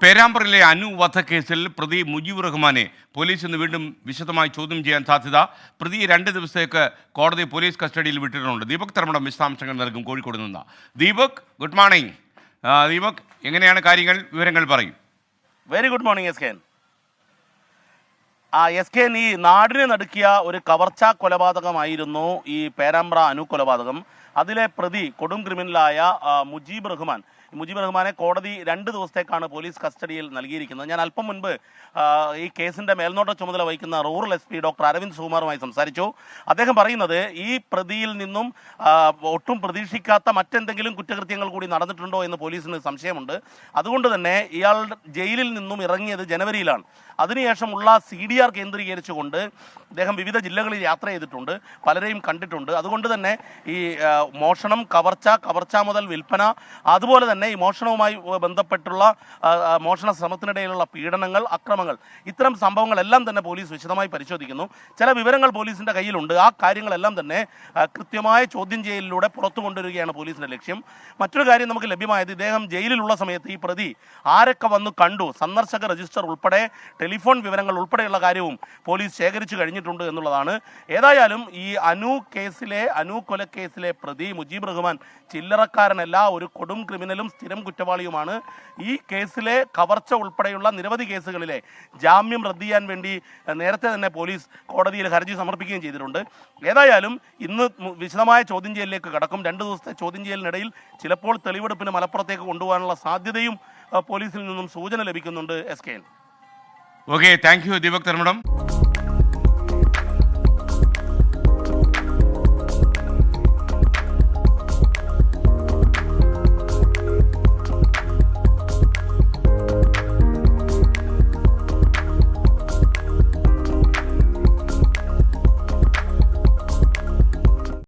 പേരാമ്പ്രയിലെ അനു വധക്കേസിൽ പ്രതി മുജീബ് റഹ്മാനെ പോലീസ് ഇന്ന് വീണ്ടും വിശദമായി ചോദ്യം ചെയ്യാൻ സാധ്യത. പ്രതി 2 ദിവസത്തേക്ക് കോടതി പോലീസ് കസ്റ്റഡിയിൽ വിട്ടിട്ടുണ്ട്. ദീപക് തർമ്മടം വിശദാംശങ്ങൾ നൽകും കോഴിക്കോട് നിന്ന്. Deepak, good morning. ദീപക്, എങ്ങനെയാണ് കാര്യങ്ങൾ? വിവരങ്ങൾ പറയും. Very good morning S K. S K, ഈ നാടിനെ നടുക്കിയ ഒരു കവർച്ചാ കൊലപാതകമായിരുന്നു ഈ പേരാമ്പ്ര അനു കൊലപാതകം. അതിലെ പ്രതി കൊടും ക്രിമിനലായ മുജീബ് റഹ്മാനെ കോടതി 2 ദിവസത്തേക്കാണ് പോലീസ് കസ്റ്റഡിയിൽ നൽകിയിരിക്കുന്നത്. ഞാൻ അല്പം മുൻപ് ഈ കേസിന്റെ മേൽനോട്ട ചുമതല വഹിക്കുന്ന റൂറൽ SP ഡോക്ടർ അരവിന്ദ് സുകുമാറുമായി സംസാരിച്ചു. അദ്ദേഹം പറയുന്നത് ഈ പ്രതിയിൽ നിന്നും ഒട്ടും പ്രതീക്ഷിക്കാത്ത മറ്റെന്തെങ്കിലും കുറ്റകൃത്യങ്ങൾ കൂടി നടന്നിട്ടുണ്ടോ എന്ന് പോലീസിന് സംശയമുണ്ട്. അതുകൊണ്ട് തന്നെ ഇയാൾ ജയിലിൽ നിന്നും ഇറങ്ങിയത് ജനുവരിയിലാണ്. അതിനുശേഷമുള്ള CDR കേന്ദ്രീകരിച്ചുകൊണ്ട് അദ്ദേഹം വിവിധ ജില്ലകളിൽ യാത്ര ചെയ്തിട്ടുണ്ട്, പലരെയും കണ്ടിട്ടുണ്ട്. അതുകൊണ്ട് തന്നെ ഈ മോഷണം, കവർച്ച മുതൽ വിൽപ്പന, അതുപോലെ തന്നെ ഈ മോഷണവുമായി ബന്ധപ്പെട്ടുള്ള മോഷണ ശ്രമത്തിനിടയിലുള്ള പീഡനങ്ങൾ, അക്രമങ്ങൾ, ഇത്തരം സംഭവങ്ങളെല്ലാം തന്നെ പോലീസ് വിശദമായി പരിശോധിക്കുന്നു. ചില വിവരങ്ങൾ പോലീസിൻ്റെ കയ്യിലുണ്ട്. ആ കാര്യങ്ങളെല്ലാം തന്നെ കൃത്യമായ ചോദ്യം ചെയ്യലിലൂടെ പുറത്തു കൊണ്ടുവരികയാണ് പോലീസിൻ്റെ ലക്ഷ്യം. മറ്റൊരു കാര്യം നമുക്ക് ലഭ്യമായത്, ഇദ്ദേഹം ജയിലിലുള്ള സമയത്ത് ഈ പ്രതി ആരൊക്കെ വന്നു കണ്ടു, സന്ദർശക രജിസ്റ്റർ ഉൾപ്പെടെ ടെലിഫോൺ വിവരങ്ങൾ ഉൾപ്പെടെയുള്ള കാര്യവും പോലീസ് ശേഖരിച്ചു കഴിഞ്ഞിട്ടുണ്ട് എന്നുള്ളതാണ്. ഏതായാലും ഈ അനു കൊലക്കേസിലെ പ്രതി മുജീബ് റഹ്മാൻ ചില്ലറക്കാരനല്ല, ഒരു കൊടും ക്രിമിനലും സ്ഥിരം കുറ്റവാളിയുമാണ്. ഈ കേസിലെ കവർച്ച ഉൾപ്പെടെയുള്ള നിരവധി കേസുകളിലെ ജാമ്യം റദ്ദ് ചെയ്യാൻ വേണ്ടി നേരത്തെ തന്നെ പോലീസ് കോടതിയിൽ ഹർജി സമർപ്പിക്കുകയും ചെയ്തിട്ടുണ്ട്. ഏതായാലും ഇന്ന് വിശദമായ ചോദ്യം ചെയ്യലിലേക്ക് കടക്കും. 2 ദിവസത്തെ ചോദ്യം ചെയ്യലിനിടയിൽ ചിലപ്പോൾ തെളിവെടുപ്പിന് മലപ്പുറത്തേക്ക് കൊണ്ടുപോകാനുള്ള സാധ്യതയും പോലീസിൽ നിന്നും സൂചന ലഭിക്കുന്നുണ്ട്. S K. Okay, thank you Deepak Dharmadam.